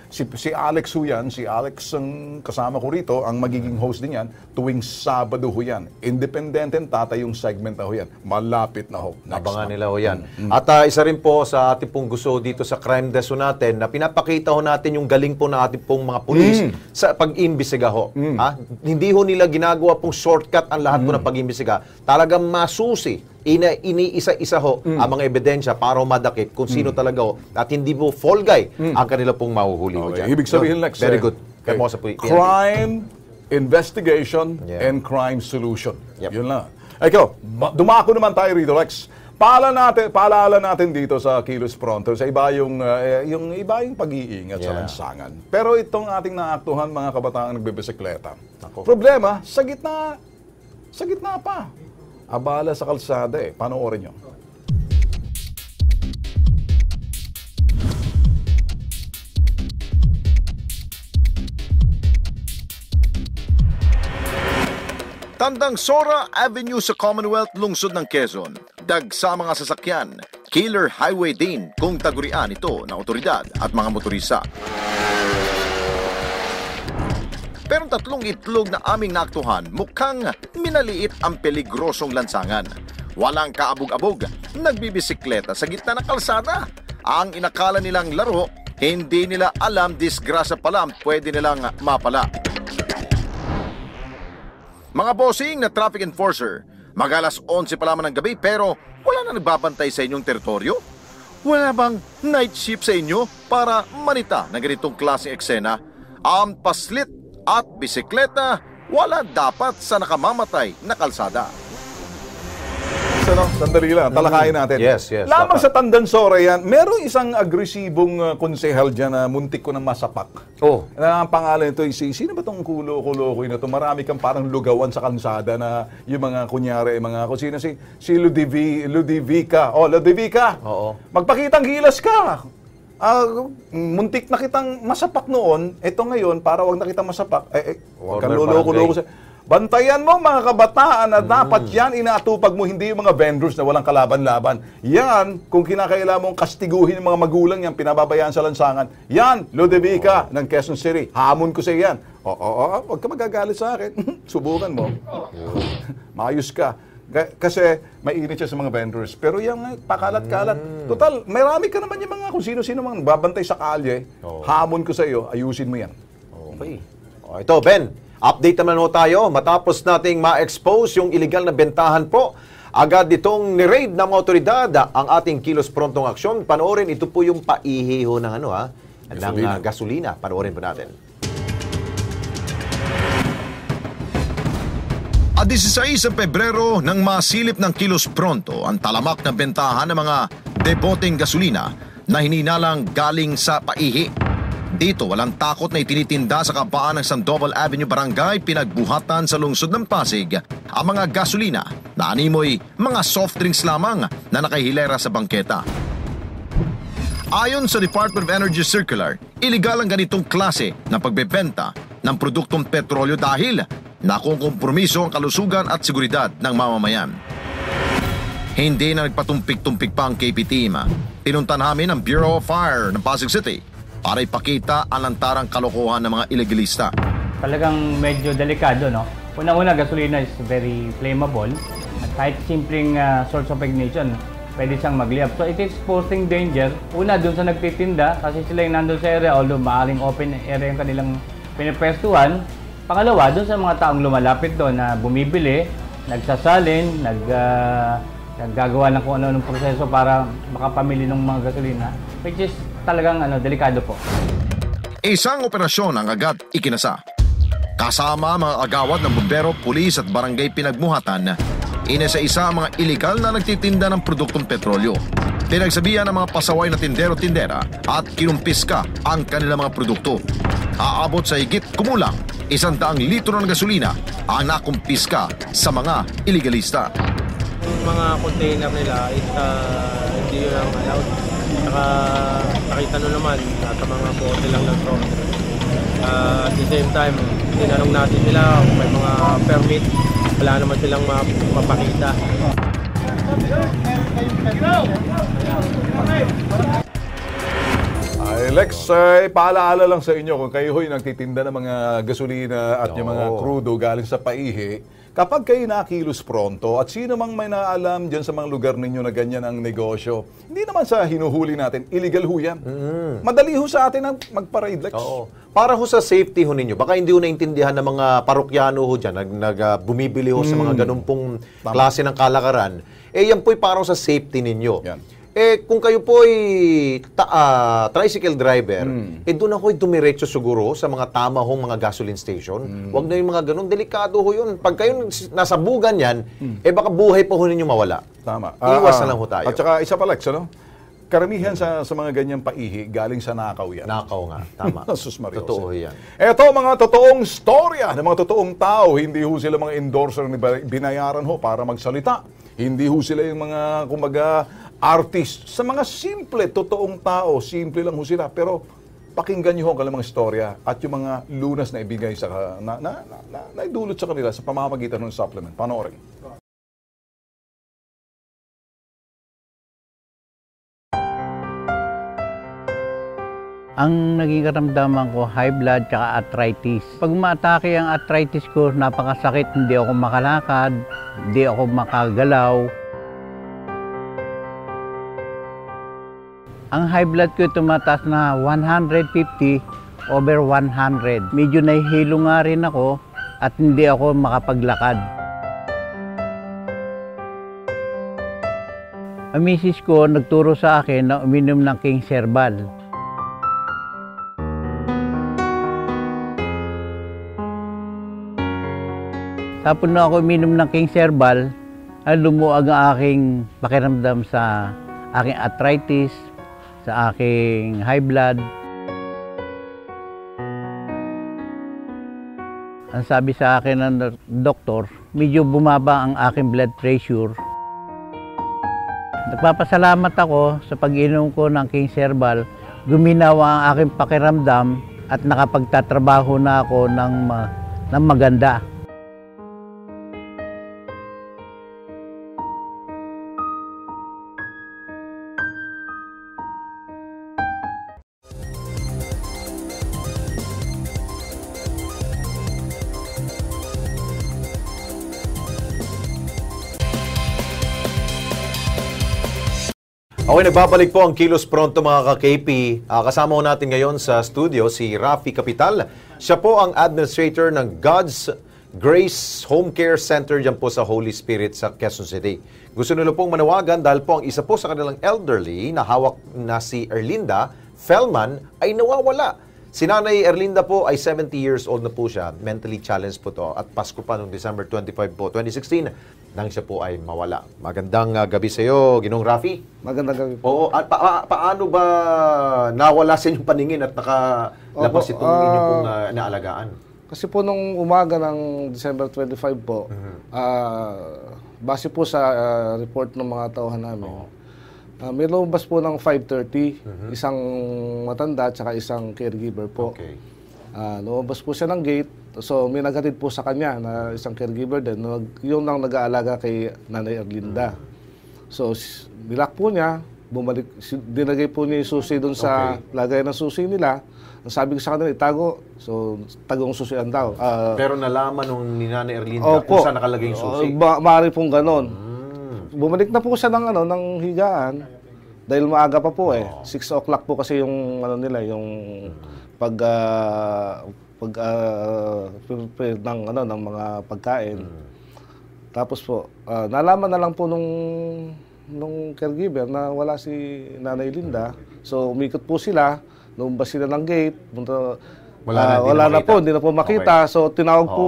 Speaker 1: Si Alex ho yan, si Alex ang kasama ko rito, ang magiging host din yan, tuwing Sabado ho yan. Independent tatay yung segment na ho yan. Malapit na ho.
Speaker 3: Abangan nila ho yan. At isa rin po sa ating pong gusto dito sa crime desk ho natin, na pinapakita ho natin yung galing po ng ating pong mga pulis sa pag-imbestiga ho. Hindi ho nila ginagawa pong shortcut ang lahat po ng pag-imbestiga. Talagang masusi. Iniisa-isa ho ang mga ebidensya para madakip kung sino talaga ho at hindi po fall guy ang kanila pong mahuhuli ho dyan.
Speaker 1: Ibig sabihin, Lex,
Speaker 3: very good.
Speaker 1: Crime, investigation, and crime solution.
Speaker 3: Yep.
Speaker 1: Yun lang. Ikaw, dumako naman tayo rito, Lex. Paalala natin dito sa Kilos Pronto sa iba yung iba yung pag-iingat sa lansangan. Pero itong ating naaktuhan mga kabataan nagbebisikleta. Problema, sa gitna pa. Abala sa kalsada Panoorin nyo.
Speaker 5: Tandang Sora Avenue sa Commonwealth, lungsod ng Quezon. Dagsa mga sasakyan. Killer highway din kung tagurian ito ng otoridad at mga motorista. Pero tatlong itlog na aming naaktuhan, mukhang minaliit ang peligrosong lansangan. Walang kaabog-abog, nagbibisikleta sa gitna ng kalsada. Ang inakala nilang laro, hindi nila alam disgrasya pala ang pwede nilang mapala. Mga bossing na traffic enforcer, mag-alas 11 pa lamang ng gabi pero wala na nagbabantay sa inyong teritoryo? Wala bang night shift sa inyo para manita ng ganitong klaseng eksena? Ang paslit at bisikleta, wala dapat sa nakamamatay na kalsada.
Speaker 1: Sandali lang, talakayin natin.
Speaker 3: Yes.
Speaker 1: Lamang sa Tandansora yan, merong isang agresibong konsehal dyan na muntik ko ng masapak. Na ang pangalan nito, sino ba itong kulo-kulo na ito? Marami kang parang lugawan sa kalsada na yung mga kunyari, mga kusina. Si Ludovica. Ludovica. Magpakitang gilas ka. Muntik na kitang masapak noon, ito ngayon, para wag na kitang masapak, wag kang luloko-loko. Bantayan mo mga kabataan na dapat yan inaatupag mo, hindi yung mga vendors na walang kalaban-laban. Yan, kung kinakailangan mong kastiguhin yung mga magulang yan, pinababayaan sa lansangan, yan, Ludovica ng Quezon City, hamon ko sa yan. Wag ka magagalit sa akin. Subukan mo. Maayos ka. Kasi mainit siya sa mga vendors. Pero yung pakalat-kalat, total, marami ka naman yung mga kung sino-sino mga babantay sa kalye. Hamon ko sa iyo, ayusin mo yan.
Speaker 3: Okay. Ito, Ben, update naman ho tayo. Matapos nating ma-expose yung illegal na bentahan po, agad itong ni-raid ng mga otoridad ang ating Kilos Prontong Aksyon. Panoorin, ito po yung paihiho ng gasolina. Panoorin po natin.
Speaker 5: At 16 Pebrero nang masilip ng Kilos Pronto ang talamak na bentahan ng mga deboteng gasolina na hininalang galing sa paihi. Dito walang takot na itinitinda sa kabaan ng Sandoval Avenue Barangay pinagbuhatan sa lungsod ng Pasig ang mga gasolina na animoy mga soft drinks lamang na nakahilera sa bangketa. Ayon sa Department of Energy Circular, iligal ang ganitong klase ng pagbebenta ng produktong petrolyo dahil nakukompromiso ang kalusugan at seguridad ng mamamayan. Hindi na nagpatumpik-tumpik pa ang KP team. Tinuntan namin ang Bureau of Fire ng Pasig City para ipakita ang lantarang kalokohan ng mga ilegalista.
Speaker 10: Talagang medyo delikado, no? Una-una, gasolina is very flammable at kahit simpleng source of ignition, pwede siyang magliab. So it is posing danger. Una, dun sa nagtitinda, kasi sila yung nandun sa area, although maaring open area yung kanilang pinipwestuhan. Pangalawa, doon sa mga taong lumalapit doon na bumibili, nagsasalin, naggagawa ng kung ano-anong proseso para makapamili ng mga gasolina, which is talagang delikado po.
Speaker 5: Isang operasyon ang agad ikinasa. Kasama mga agawad ng bumbero, pulis at barangay pinagmuhatan, inisa-isa ang mga iligal na nagtitinda ng produktong petrolyo. Pinagsabihan ng mga pasaway na tindero-tindera at kinumpiska ang kanilang mga produkto. Aabot sa higit kumulang 100 litro ng gasolina ang nakumpiska sa mga iligalista.
Speaker 11: Yung mga container nila, hindi lang allowed. Saka nakita nyo naman, nasa mga bote lang ng soft drinks. At the same time, tinanong natin sila kung may mga permit, wala naman silang mapakita.
Speaker 1: Lex, paalaala lang sa inyo kung kayo ho'y nagtitinda ng mga gasolina at yung mga crudo galing sa paihi, kapag kayo nakilos pronto at sino mang may naalam dyan sa mga lugar ninyo na ganyan ang negosyo, hindi naman sa hinuhuli natin, illegal ho yan. Madali ho sa atin ang mag-parade, Lex.
Speaker 3: Para ho sa safety ho ninyo, baka hindi ho naintindihan ng mga parokyano ho dyan, bumibili ho sa mga ganun pong klase ng kalakaran, yan po'y para ho sa safety ninyo. Yan. Kung kayo po'y tricycle driver, doon ako'y dumiretso siguro sa mga tama hong mga gasoline station. Huwag na yung mga ganun, delikado ho yun. Pag kayo nasa bugan yan, baka buhay pa ho ninyo mawala.
Speaker 1: Tama.
Speaker 3: Iwas na lang ho tayo.
Speaker 1: At saka isa pa, Lex, ano? Karamihan sa mga ganyang paihi, galing sa nakaw yan.
Speaker 3: Nakaw nga, tama.
Speaker 1: Sus Mario.
Speaker 3: Totoo yan.
Speaker 1: Ito, mga totoong storya ng mga totoong tao. Hindi ho sila mga endorser ni binayaran ho para magsalita. Hindi ho sila yung mga, kumbaga, artist. Sa mga simple, totoong tao, simple lang ho sila. Pero pakinggan nyo ho ang kanilang mga istorya at yung mga lunas na ibigay sa na idulot sa kanila sa pamamagitan ng supplement. Panoorin.
Speaker 12: Ang naging karamdaman ko, high blood at arthritis. Pag umatake ang arthritis ko, napakasakit. Hindi ako makalakad, hindi ako makagalaw. Ang high blood ko tumataas na 150/100. Medyo nahihilo nga rin ako at hindi ako makapaglakad. Ang misis ko nagturo sa akin na uminom ng King Herbal. Tapos na ako uminom ng King Herbal, lumuwag ang aking pakiramdam sa aking arthritis, sa aking high blood. Ang sabi sa akin ng doktor, medyo bumaba ang aking blood pressure. Nagpapasalamat ako sa pag-inom ko ng King Herbal. Guminawa ang aking pakiramdam at nakapagtatrabaho na ako ng maganda.
Speaker 3: Okay, nagbabalik po ang Kilos Pronto mga ka-KP. Kasama ko natin ngayon sa studio si Rafi Capital. Siya po ang administrator ng God's Grace Home Care Center dyan po sa Holy Spirit sa Quezon City. Gusto nila pong manawagan dahil po ang isa po sa kanilang elderly na hawak na si Erlinda Fellman ay nawawala. Si Nanay Erlinda po ay 70 years old na po siya. Mentally challenged po to. At Pasko pa noong December 25 po, 2016, nang siya po ay mawala. Magandang gabi sa iyo, Ginong Rafi.
Speaker 13: Magandang gabi po.
Speaker 3: Oo, at paano ba nawala sa inyong paningin at nakalabas itong inyong pong naalagaan?
Speaker 13: Kasi po nung umaga ng December 25 po, base po sa report ng mga tauhan namin, may lumabas po ng 5:30, isang matanda at saka isang caregiver po.
Speaker 3: Okay.
Speaker 13: Lumabas po siya ng gate, so may naghatid po sa kanya na isang caregiver din, yung nang nag-aalaga kay Nanay Erlinda. So, nilak po niya, bumalik, dinagay po niya yung susi doon sa lagay ng susi nila. Ang sabi ko sa kanila, itago. So, tagong susian daw.
Speaker 3: Pero nalaman nung ni Nanay Erlinda kung saan nakalagay yung susi?
Speaker 13: Maaari pong ganon. Bumalik na po siya ng higaan dahil maaga pa po 6 o'clock po kasi yung nila yung prepare ng mga pagkain. Tapos po nalaman na lang po nung caregiver na wala si Nanay Linda. So umikot po sila, lumabas sila ng gate, wala na po, hindi na po makita. Okay. So tinawag po,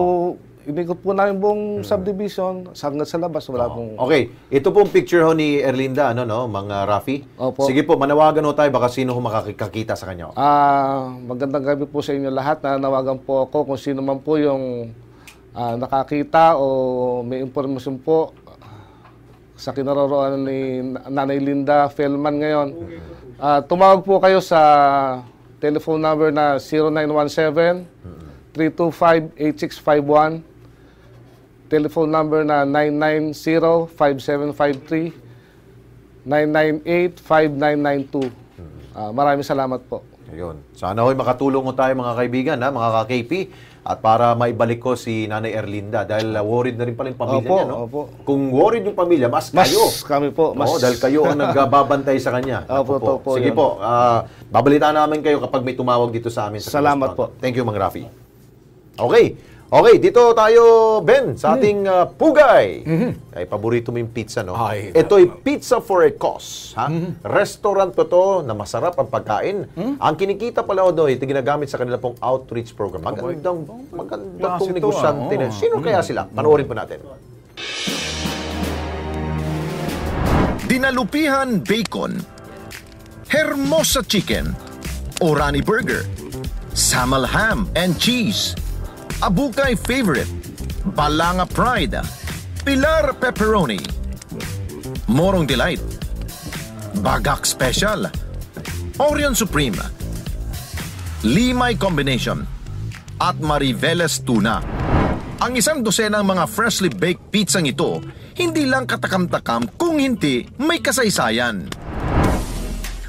Speaker 13: inikot po namin buong subdivision, hanggang sa labas, wala pong...
Speaker 3: Okay, ito pong picture ho ni Erlinda, mga Rafi.
Speaker 13: Opo.
Speaker 3: Sige po, manawagan ho tayo, baka sino ho makakita sa kanya.
Speaker 13: Magandang gabi po sa inyo lahat. Nawagan po ako kung sino man po yung nakakita o may impormasyon po sa kinaroroonan ni Nanay Linda Felman ngayon. Tumawag po kayo sa telephone number na 0917-325-8651, telephone number na 990-5753, 998-5992. Maraming salamat po.
Speaker 3: Ayun. Sana ho'y makatulong ko tayo mga kaibigan, mga ka-KP, at para maibalik ko si Nanay Erlinda dahil worried na rin pala yung pamilya niya. No?
Speaker 13: Opo.
Speaker 3: Kung worried yung pamilya, mas kayo.
Speaker 13: Kami po.
Speaker 3: No, dahil kayo ang nagbabantay sa kanya.
Speaker 13: Opo.
Speaker 3: Sige po, babalitaan namin kayo kapag may tumawag dito sa amin.
Speaker 13: Salamat po.
Speaker 3: Thank you, Mang Rafi. Okay, dito tayo, Ben, sa ating pugay. Ay, paborito mo yung pizza, no? Ito'y Pizza for a Cause. Restaurant po to na masarap ang pagkain. Ang kinikita pala o doon, ito ginagamit sa kanila pong outreach program. Magandang pong negosyante na. Sino kaya sila? Panoorin po natin.
Speaker 5: Dinalupihan Bacon, Hermosa Chicken, Orani Burger, Samal Ham and Cheese, Abukay Favorite, Balanga Pride, Pilar Pepperoni, Morong Delight, Bagak Special, Orion Supreme, Limay Combination, at Mariveles Tuna. Ang isang dosenang mga freshly baked pizzang ito, hindi lang katakam-takam kung hindi may kasaysayan.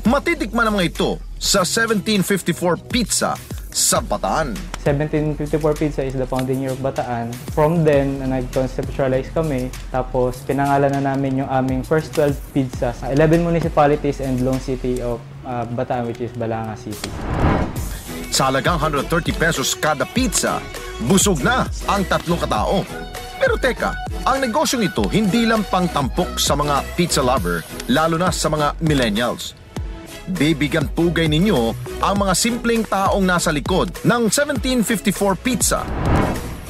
Speaker 5: Matitikman naman ito sa 1754 Pizza sa Bataan.
Speaker 14: 1754 Pizza is the founding year of Bataan. From then, nag-conceptualize kami. Tapos, pinangalan na namin yung aming first 12 pizzas. 11 municipalities and Long City of Bataan, which is Balanga City.
Speaker 5: Sa halagang 130 pesos kada pizza, busog na ang 3 katao. Pero teka, ang negosyong ito hindi lang pangtampok sa mga pizza lover, lalo na sa mga millennials. Bibigyan pugay ninyo ang mga simpleng taong nasa likod ng 1754 Pizza.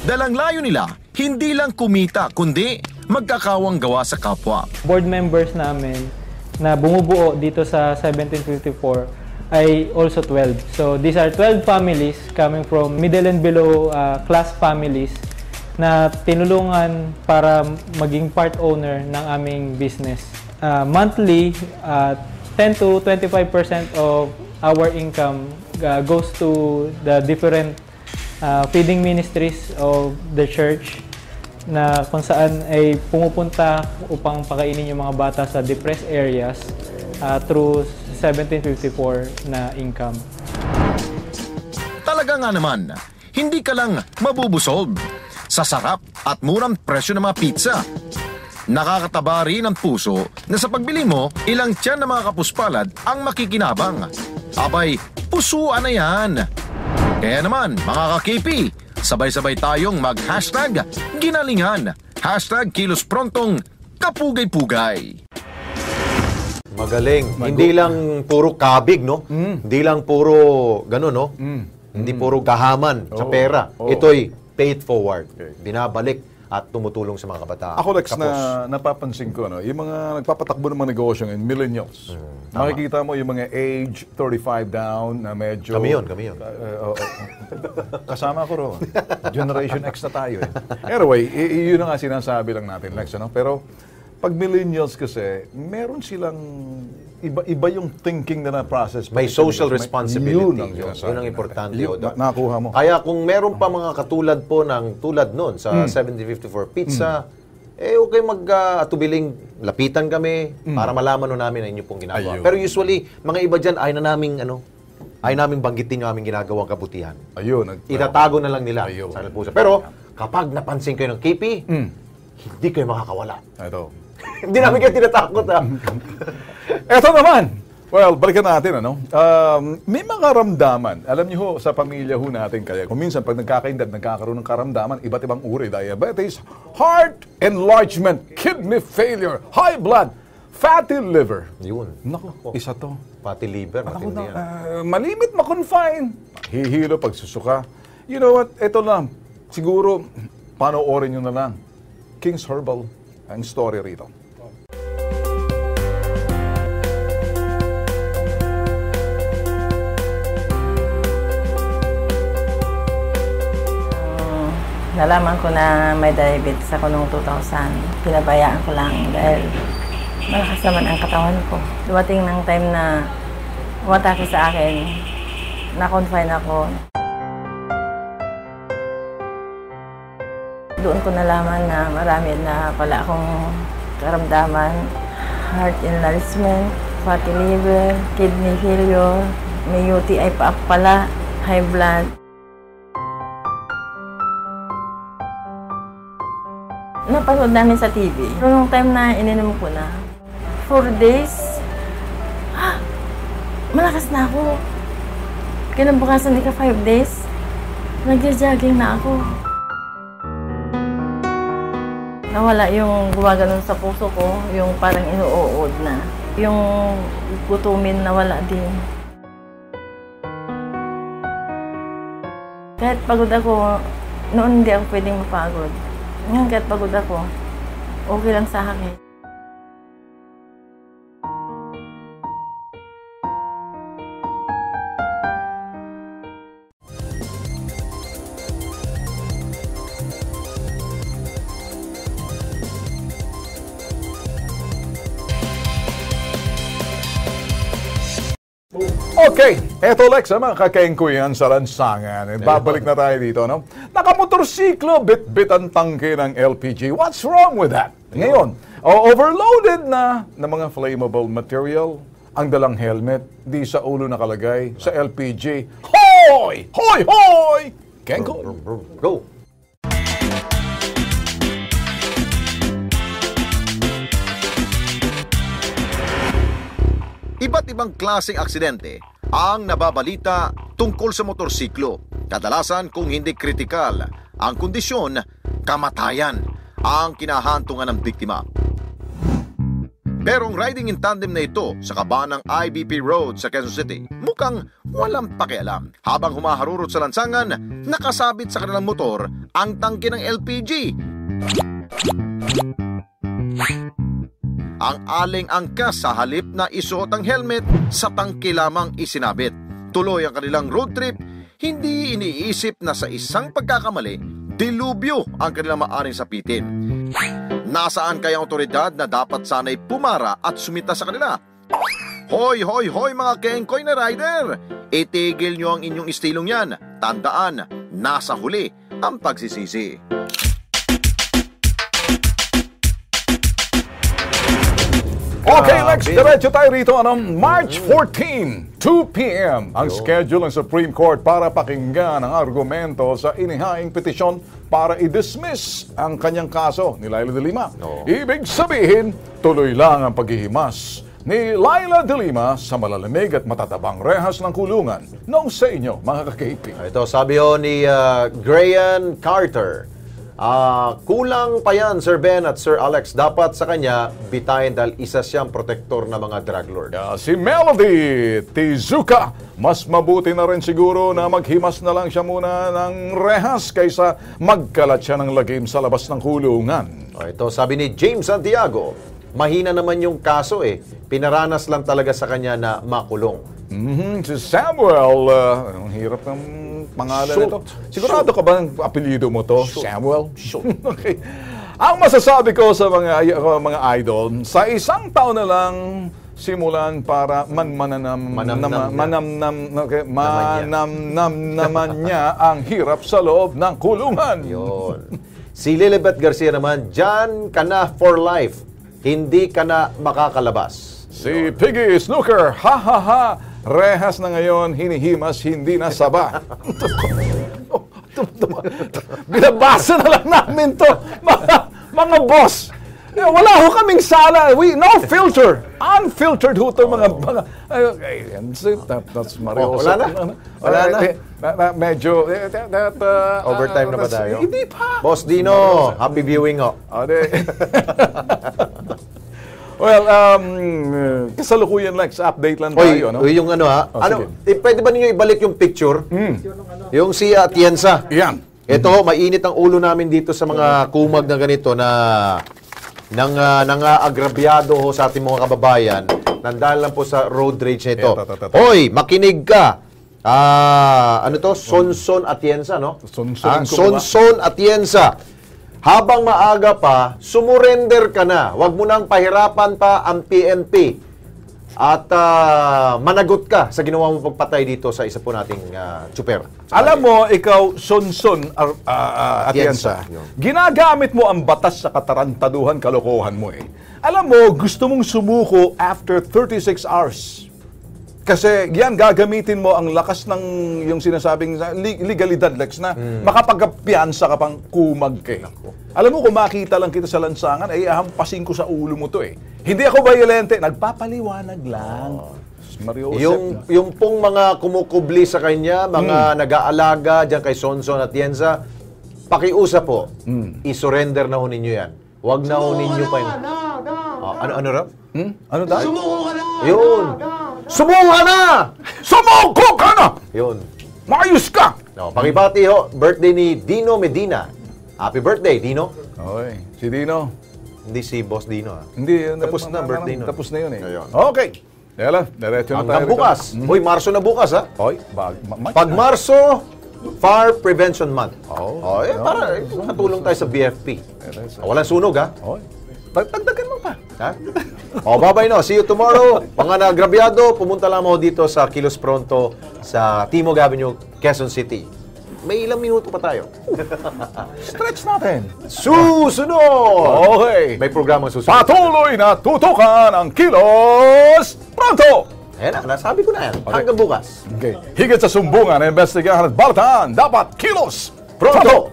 Speaker 5: Dalang layo nila, hindi lang kumita, kundi magkakawang gawa sa kapwa.
Speaker 14: Board members namin na bumubuo dito sa 1754 ay also 12. So these are 12 families coming from middle and below class families na tinulungan para maging part owner ng aming business. Monthly, 10 to 25% of our income goes to the different feeding ministries of the church na kung saan ay pumupunta upang pakainin yung mga bata sa depressed areas through 1754 na income.
Speaker 5: Talaga nga naman, hindi ka lang mabubusog sa sarap at murang presyo ng mga pizza. Nakakataba rin ang puso na sa pagbili mo, ilang tiyan na mga kapuspalad ang makikinabang. Abay, pusuan na yan. Kaya naman, mga ka-KP, sabay-sabay tayong mag-hashtag ginalingan, hashtag kilosprontong kapugay-pugay.
Speaker 3: Magaling. Hindi lang puro kabig, no? Hindi lang puro gano'n, no? Hindi puro gahaman sa pera. Ito'y paid forward. Binabalik at tumutulong sa mga kabataan.
Speaker 1: Ako, Lex, na napapansin ko, no, yung mga nagpapatakbo ng mga negosyo ngayon, millennials. Makikita mo yung mga age 35 down na medyo...
Speaker 3: Kami yun.
Speaker 1: Kasama ko roon. Generation X na tayo. Anyway, yun na nga sinasabi lang natin, Lex. Ano? Pero pag millennials kasi, meron silang... Iba yung thinking na process.
Speaker 3: May social responsibility.
Speaker 1: Yun
Speaker 3: ang importante.
Speaker 1: Nakuha mo.
Speaker 3: Kaya kung meron pa mga katulad po ng tulad nun sa 1754 Pizza, okay mag-atubiling lapitan kami para malaman nun namin ang inyo pong ginagawa. Pero usually, mga iba dyan ay naming banggitin yung aming ginagawang kabutihan. Itatago na lang nila sa puso. Pero kapag napansin kayo ng KP, hindi kayo makakawala. Hindi namin kayo tinatakot, ha?
Speaker 1: Eto naman. Well, balikan natin, ano? May mga karamdaman. Alam niyo ho, sa pamilya ho natin, kaya kung minsan pag nagkakaedad, nagkakaroon ng karamdaman, iba't ibang uri, diabetes, heart enlargement, kidney failure, high blood, fatty liver.
Speaker 3: Yun.
Speaker 1: Naku, isa to.
Speaker 3: Fatty liver, matindi yan.
Speaker 1: Malimit makonfine. Hihilo pag susuka. You know what? Ito lang. Siguro, panoorin nyo na lang. King's Herbal, ang story rito.
Speaker 15: Nalaman ko na may diabetes ako noong 2000. Pinabayaan ko lang dahil malakas naman ang katawan ko. Dumating ng time na umatake sa akin, na-confine ako. Doon ko nalaman na marami na pala akong karamdaman. Heart enlargement, fatty liver, kidney failure, may UTI pa pala, high blood. Napanood namin sa TV. Noong time na ininom ko na, 4 days, malakas na ako. Kinabukasan, ika 5 days, nagja-jogging na ako. Nawala yung gumaganon sa puso ko, yung parang inuuod na. Yung gutumin nawala din. Kahit pagod ako, noon hindi ako pwedeng mapagod. Ngayon kahit pagod ako, okay lang sa akin.
Speaker 1: Okay, eto Lex, mga kakengkuyan sa lansangan. Babalik na tayo dito, no? Nakamotorsiklo, bit-bit ang tangke ng LPG. What's wrong with that? Ngayon, overloaded na ng mga flammable material, ang dalang helmet, di sa ulo nakalagay, sa LPG. Hoy! Hoy! Hoy! Kengko!
Speaker 3: Go!
Speaker 5: Iba't ibang klaseng aksidente ang nababalita tungkol sa motorsiklo. Kadalasan kung hindi kritikal ang kondisyon, kamatayan ang kinahantungan ng biktima. Pero ang riding in tandem na ito sa kabanang IBP Road sa Quezon City mukhang walang pakialam. Habang humaharurot sa lansangan, nakasabit sa kanilang motor ang tangke ng LPG. Ang aling angkas sa halip na isuot ang helmet, sa tangke lamang isinabit. Tuloy ang kanilang road trip, hindi iniisip na sa isang pagkakamali, dilubyo ang kanilang maaring sapitin. Nasaan kaya ang otoridad na dapat sana'y pumara at sumita sa kanila? Hoy, hoy, hoy mga kengkoy na rider! Itigil nyo ang inyong istilong yan. Tandaan, nasa huli ang pagsisisi.
Speaker 1: Okay, Lex, diretso tayo rito. March 14, 2 p.m. ang schedule ng Supreme Court para pakinggan ang argumento sa inihaing petisyon para i-dismiss ang kanyang kaso ni Laila de Lima. Ibig sabihin, tuloy lang ang paghihimas ni Laila de Lima sa malalamig at matatabang rehas ng kulungan. Noong sa inyo, mga ka-KP.
Speaker 3: Ito, sabi ho ni Graham Carter, kulang pa yan, Sir Ben at Sir Alex. Dapat sa kanya bitayin dahil isa siyang protektor ng mga drug lord.
Speaker 1: Si Melody Tizuka, mas mabuti na rin siguro na maghimas na lang siya muna ng rehas kaysa magkalat siya ng lagim sa labas ng kulungan.
Speaker 3: Ito, sabi ni James Santiago, mahina naman yung kaso Pinaranas lang talaga sa kanya na makulong.
Speaker 1: Si Samuel, ang hirap ng pangalan nito. Sigurado ka ba ng apelyido mo to? Samuel? Okay. Ang masasabi ko sa mga idol, sa isang taon na lang simulan para manamnam naman niya ang hirap sa loob ng kulungan.
Speaker 3: Yun. Si Lilibet Garcia naman, dyan ka na for life. Hindi ka na makakalabas.
Speaker 1: Si Piggy Snooker, ha ha ha, rehas na ngayon, hinihimas, hindi na saba. Binabasa na lang namin to, mga boss. Wala ho kaming sala. No filter. Unfiltered ho to mga that's Mario.
Speaker 3: Wala na? Wala na?
Speaker 1: Medyo
Speaker 3: overtime na ba tayo?
Speaker 1: Hindi pa.
Speaker 3: Boss Dino, happy viewing ho.
Speaker 1: Well, kasalukuyan Lex, update lang tayo.
Speaker 3: Yung pwede ba ninyo ibalik yung picture? Yung si Atienza.
Speaker 1: Yan.
Speaker 3: Ito, mainit ang ulo namin dito sa mga kumag na ganito na agrabyado ho sa ating mga kababayan nang dahil lang po sa road rage nito. Hoy, makinig ka! Ano to? Sonson Atienza, no?
Speaker 1: Sonson.
Speaker 3: Sonson Atienza. Habang maaga pa, sumurrender ka na. Huwag mo nang pahirapan pa ang PNP. At managot ka sa ginawa mo pagpatay dito sa isa po nating tsuper.
Speaker 1: Alam mo, ikaw, Sonson Atienza, ginagamit mo ang batas sa katarantaduhan, kalokohan mo eh. Alam mo, gusto mong sumuko after 36 hours. Kasi yan, gagamitin mo ang lakas ng yung sinasabing legalidad, Lex, na makapagpiansa ka pang kumagke. Alam mo, kung makita lang kita sa lansangan, ay ahampasin ko sa ulo mo to eh. Hindi ako violente, nagpapaliwanag lang. Mario
Speaker 3: Yung pong mga kumukubli sa kanya, mga nag-aalaga dyan kay Sonson Atienza, pakiusap po, i-surrender na ho ninyo yan. Huwag na ho ninyo pa yung... Ano raw?
Speaker 1: Ano daw?
Speaker 3: Sumuko ka na! Yun! Sumuko ka na!
Speaker 1: Sumuko ka na!
Speaker 3: Yun.
Speaker 1: Maayos ka!
Speaker 3: No, pakibati ho, birthday ni Dino Medina. Happy birthday, Dino.
Speaker 1: Okay, si Dino.
Speaker 3: Hindi si Boss Dino.
Speaker 1: Hindi.
Speaker 3: Tapos na birthday nun.
Speaker 1: Tapos na yun eh.
Speaker 3: Ayun.
Speaker 1: Okay. Dela, diretso na tayo.
Speaker 3: Hanggang bukas. Uy, Marso na bukas, ha?
Speaker 1: Hoy,
Speaker 3: pag Marso, Fire Prevention Month. Para makatulong tayo sa BFP. Walang sunog, ha?
Speaker 1: Dagdagan mo pa.
Speaker 3: Ha? Bye-bye no. See you tomorrow. Mga nagrabyado, pumunta lang mo dito sa Kilos Pronto sa Timog Avenue, Quezon City. May ilang minuto pa tayo.
Speaker 1: Stretch natin.
Speaker 3: Susunod!
Speaker 1: Okay.
Speaker 3: May programang susunod.
Speaker 1: Patuloy na tutukan ang Kilos Pronto!
Speaker 3: Ayan na, nasabi ko na yan. Hanggang bukas.
Speaker 1: Okay. Higit sa sumbungan na investigahan at balataan, dapat Kilos Pronto!